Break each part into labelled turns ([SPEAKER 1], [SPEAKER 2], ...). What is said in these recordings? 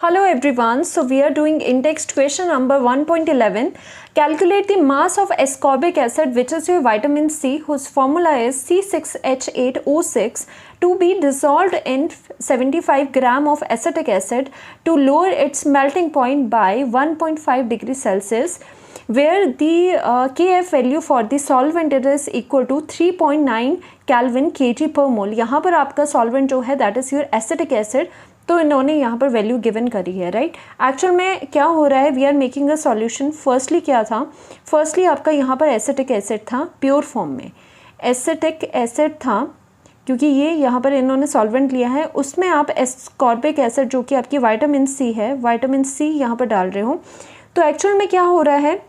[SPEAKER 1] Hello everyone, so we are doing in-text question number 1.11. Calculate the mass of ascorbic acid which is your vitamin C whose formula is C6H8O6 to be dissolved in 75 gram of acetic acid to lower its melting point by 1.5 degrees Celsius where the Kf value for the solvent is equal to 3.9 Kelvin kg per mole. यहाँ पर आपका solvent जो है that is your acetic acid, तो इन्होंने यहाँ पर value given करी है राइट। एक्चुअल में क्या हो रहा है, we are making a solution. Firstly क्या था, फर्स्टली आपका यहाँ पर एसिटिक एसिड था प्योर फॉर्म में, एसिटिक एसिड था क्योंकि ये यहाँ पर इन्होंने सॉल्वेंट लिया है, उसमें आप एस्कॉर्बिक एसिड जो कि आपकी विटामिन सी है, विटामिन सी यहाँ पर डाल रहे हो। तो एक्चुअल में क्या हो रहा है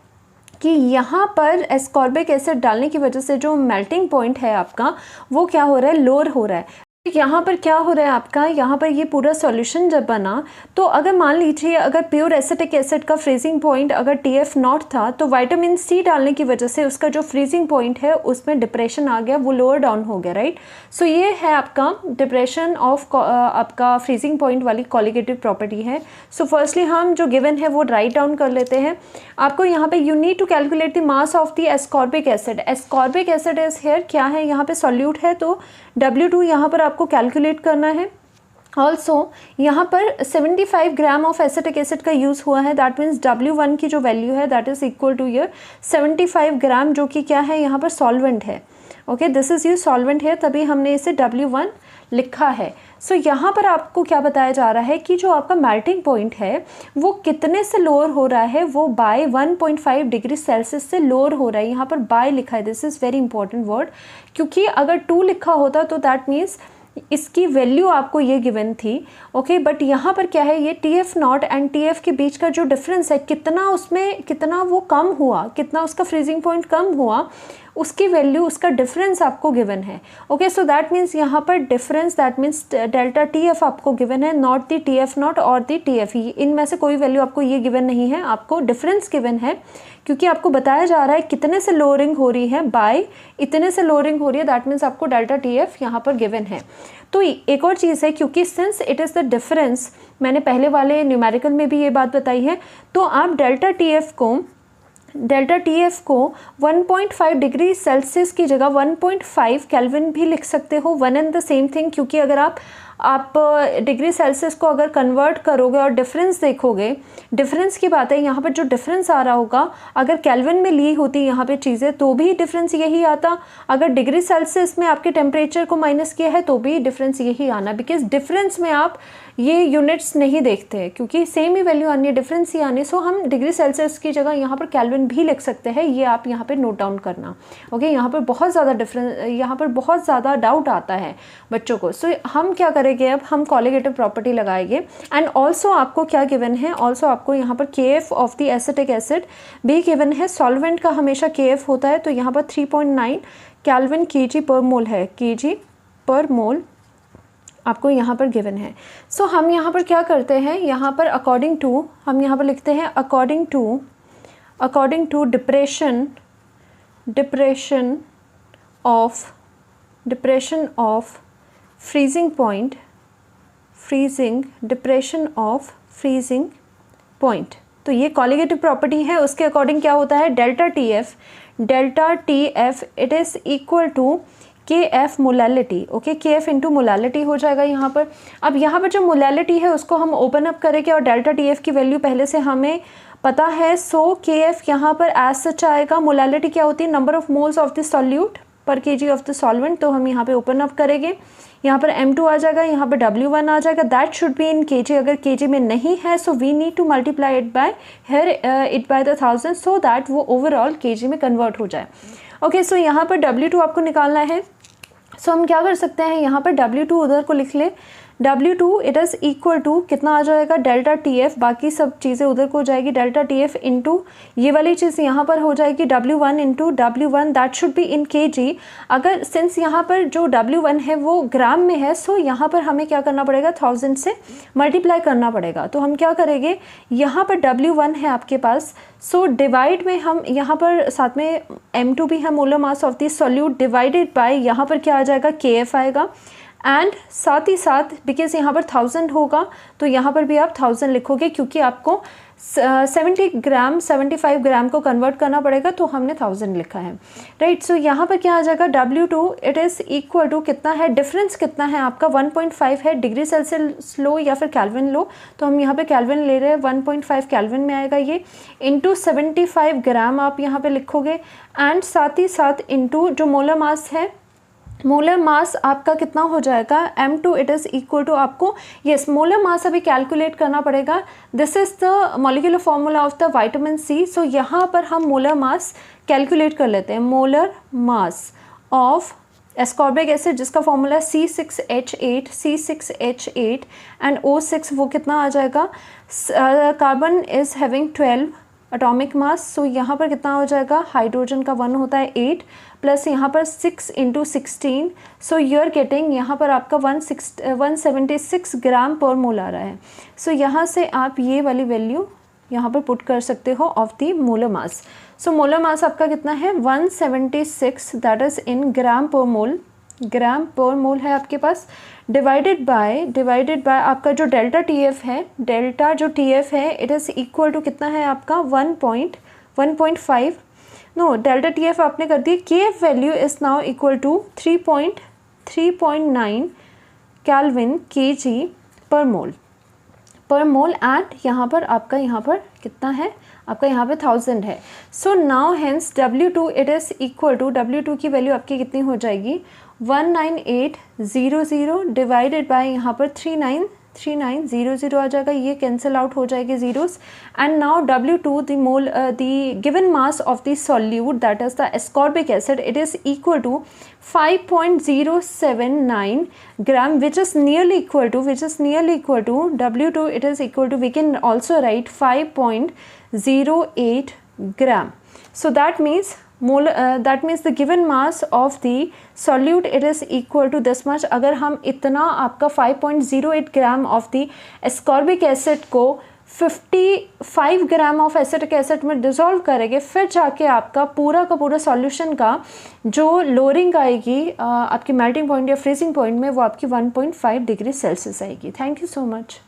[SPEAKER 1] कि यहाँ पर एस्कॉर्बिक एसिड डालने की वजह से जो मेल्टिंग पॉइंट है आपका वो क्या हो रहा है, लोअर हो रहा है। यहाँ पर क्या हो रहा है आपका, यहाँ पर ये पूरा सॉल्यूशन जब बना तो अगर मान लीजिए अगर प्योर एसिटिक एसिड का फ्रीजिंग पॉइंट अगर TF नॉट था तो विटामिन सी डालने की वजह से उसका जो फ्रीजिंग पॉइंट है उसमें डिप्रेशन आ गया, वो लोअर डाउन हो गया राइट। सो ये है आपका डिप्रेशन ऑफ आपका फ्रीजिंग पॉइंट वाली कॉलिगेटिव प्रॉपर्टी है। सो फर्स्टली हम जो गिवन है वो राइट डाउन कर लेते हैं। आपको यहाँ पे you need to calculate the mass of the ascorbic acid. Ascorbic acid is here क्या है, यहाँ पे सॉल्यूट है तो W2 यहाँ पर आपको कैलकुलेट करना है। ऑल्सो यहाँ पर 75 ग्राम ऑफ एसिटिक एसिड का यूज़ हुआ है, दैट मीन्स W1 की जो वैल्यू है that is equal to your 75 gram जो कि क्या है यहाँ पर सॉल्वेंट है। Okay, this is your solvent है, तभी हमने इसे W1 लिखा है। सो यहाँ पर आपको क्या बताया जा रहा है कि जो आपका मेल्टिंग पॉइंट है वो कितने से लोअर हो रहा है, वो बाय 1.5 डिग्री सेल्सियस से लोअर हो रहा है। यहाँ पर बाय लिखा है, this is very important word, क्योंकि अगर 2 लिखा होता तो दैट मीन्स इसकी वैल्यू आपको ये गिवन थी। ओके, बट यहाँ पर क्या है, ये TF नॉट एंड TF के बीच का जो डिफरेंस है कितना, उसमें कितना वो कम हुआ, कितना उसका फ्रीजिंग पॉइंट कम हुआ, उसकी वैल्यू, उसका डिफरेंस आपको गिवन है। ओके, सो दैट मीन्स यहाँ पर difference that means delta TF आपको गिवन है, नॉट दी TF नॉट और दी TF। इनमें से कोई वैल्यू आपको ये गिवन नहीं है, आपको डिफरेंस गिवन है क्योंकि आपको बताया जा रहा है कितने से लोअरिंग हो रही है, बाय इतने से लोअरिंग हो रही है, दैट मीन्स आपको डेल्टा TF यहाँ पर गिवन है। तो एक और चीज़ है, क्योंकि since it is the difference, मैंने पहले वाले न्यूमेरिकल में भी ये बात बताई है, तो आप डेल्टा TF को 1.5 डिग्री सेल्सियस की जगह 1.5 केल्विन भी लिख सकते हो, one and the same thing. क्योंकि अगर आप डिग्री सेल्सियस को अगर कन्वर्ट करोगे और डिफरेंस देखोगे, डिफरेंस की बात है, यहाँ पर जो डिफरेंस आ रहा होगा अगर केल्विन में ली होती यहाँ पे चीज़ें तो भी डिफरेंस यही आता, अगर डिग्री सेल्सियस में आपके टेम्परेचर को माइनस किया है तो भी डिफरेंस यही आना, बिकॉज डिफरेंस में आप ये यूनिट्स नहीं देखते क्योंकि सेम ही वैल्यू आनी है, डिफरेंस ही आनी है। सो हम डिग्री सेल्सियस की जगह यहाँ पर केल्विन भी लिख सकते हैं, ये आप यहाँ पे नोट डाउन करना। ओके, यहाँ पर बहुत ज़्यादा डिफरेंस, यहाँ पर बहुत ज़्यादा डाउट आता है बच्चों को। सो हम क्या करेंगे, अब हम कॉलिगेटिव प्रॉपर्टी लगाएंगे एंड ऑल्सो आपको क्या गिवन है, ऑल्सो आपको यहाँ पर KF of the acetic acid भी गिवन है। सॉल्वेंट का हमेशा KF होता है, तो यहाँ पर 3.9 केल्विन kg पर मोल है, kg पर मोल आपको यहाँ पर गिवन है। सो हम यहाँ पर क्या करते हैं, यहाँ पर अकॉर्डिंग टू हम यहाँ पर लिखते हैं according to depression of freezing point. तो ये कॉलिगेटिव प्रॉपर्टी है, उसके अकॉर्डिंग क्या होता है, delta TF it is equal to KF molality. Okay, KF into molality हो जाएगा यहाँ पर। अब यहाँ पर जो मोलैलिटी है उसको हम ओपन अप करेंगे और डेल्टा TF की वैल्यू पहले से हमें पता है, सो KF यहाँ पर एज सच आएगा। मोलैलिटी क्या होती है, number of moles of the solute पर kg ऑफ द सॉल्वेंट, तो हम यहाँ पे ओपन अप करेंगे, यहाँ पर M2 आ जाएगा, यहाँ पर W1 आ जाएगा, that should be in kg। अगर kg में नहीं है so we need to multiply it by it by the 1000 so that वो ओवरऑल kg में कन्वर्ट हो जाए। ओके, सो यहाँ पर W2 आपको निकालना है। सो हम क्या कर सकते हैं, यहाँ पर W2 उधर को लिख ले, W2 it is equal to कितना आ जाएगा, डेल्टा TF, बाकी सब चीज़ें उधर को हो जाएगी, डेल्टा TF इंटू ये वाली चीज़ यहाँ पर हो जाएगी W1 into W1, that should be in kg। अगर सिंस यहाँ पर जो W1 है वो ग्राम में है, सो यहाँ पर हमें क्या करना पड़ेगा, 1000 से मल्टीप्लाई करना पड़ेगा। तो हम क्या करेंगे, यहाँ पर W1 है आपके पास, सो डिवाइड में हम यहाँ पर साथ में M2 भी है, molar mass of the solute, divided by यहाँ पर क्या आ जाएगा, KF आएगा, एंड साथ ही साथ बिकॉज यहाँ पर 1000 होगा तो यहाँ पर भी आप 1000 लिखोगे, क्योंकि आपको 70 ग्राम 75 ग्राम को कन्वर्ट करना पड़ेगा, तो हमने 1000 लिखा है, राइट। सो यहाँ पर क्या आ जाएगा, W2 it is equal to कितना है, डिफरेंस कितना है आपका 1.5 है, डिग्री सेल्सियस लो या फिर केल्विन लो, तो हम यहाँ पे केल्विन ले रहे हैं, 1.5 केल्विन में आएगा ये, इंटू 75 ग्राम आप यहाँ पे लिखोगे, एंड साथ ही साथ इंटू जो मोलर मास है, मोलर मास आपका कितना हो जाएगा, M2 it is equal to आपको यस मोलर मास अभी कैलकुलेट करना पड़ेगा। This is the molecular formula of the vitamin C. So यहाँ पर हम मोलर मास कैलकुलेट कर लेते हैं। Molar mass of ascorbic acid जिसका formula C6H8 C6H8 and O6 वो कितना आ जाएगा, carbon is having 12 atomic mass. So यहाँ पर कितना हो जाएगा, हाइड्रोजन का 1 होता है 8 प्लस यहाँ पर 6 into 16, so you are getting यहाँ पर आपका 176 ग्राम पर मोल आ रहा है। सो यहाँ से आप ये वाली वैल्यू यहाँ पर पुट कर सकते हो of the molar mass. So molar mass आपका कितना है 176, दैट इज़ इन ग्राम पर मोल, ग्राम पर मोल है आपके पास, डिवाइडेड बाय आपका जो डेल्टा TF है, डेल्टा जो TF है इट इज़ इक्वल टू कितना है आपका 1.5 नो डेल्टा TF आपने कर दिया, KF value is now equal to 3.9 kelvin kg per mole and यहाँ पर आपका यहाँ पर कितना है आपका यहाँ पे 1000 है। So now hence W2 it is equal to, W2 की वैल्यू आपकी कितनी हो जाएगी 19800 डिवाइडेड बाय यहाँ पर 3900 आ जाएगा, ये कैंसिल आउट हो जाएगी zeros. And now W2 the mole the given mass of the solute that is the ascorbic acid it is equal to 5.079 gram, which is nearly equal to W2 it is equal to, we can also write 5.08 gram. So that means the given mass of the solute it is equal to this much। अगर हम इतना आपका 5.08 gram of the ascorbic acid को 55 ग्राम of acetic acid में dissolve करेंगे, फिर जाके आपका पूरा का पूरा सॉल्यूशन का जो लोअरिंग आएगी आपकी मेल्टिंग पॉइंट या फ्रीजिंग पॉइंट में, वो आपकी 1.5 डिग्री सेल्सियस आएगी। Thank you so much.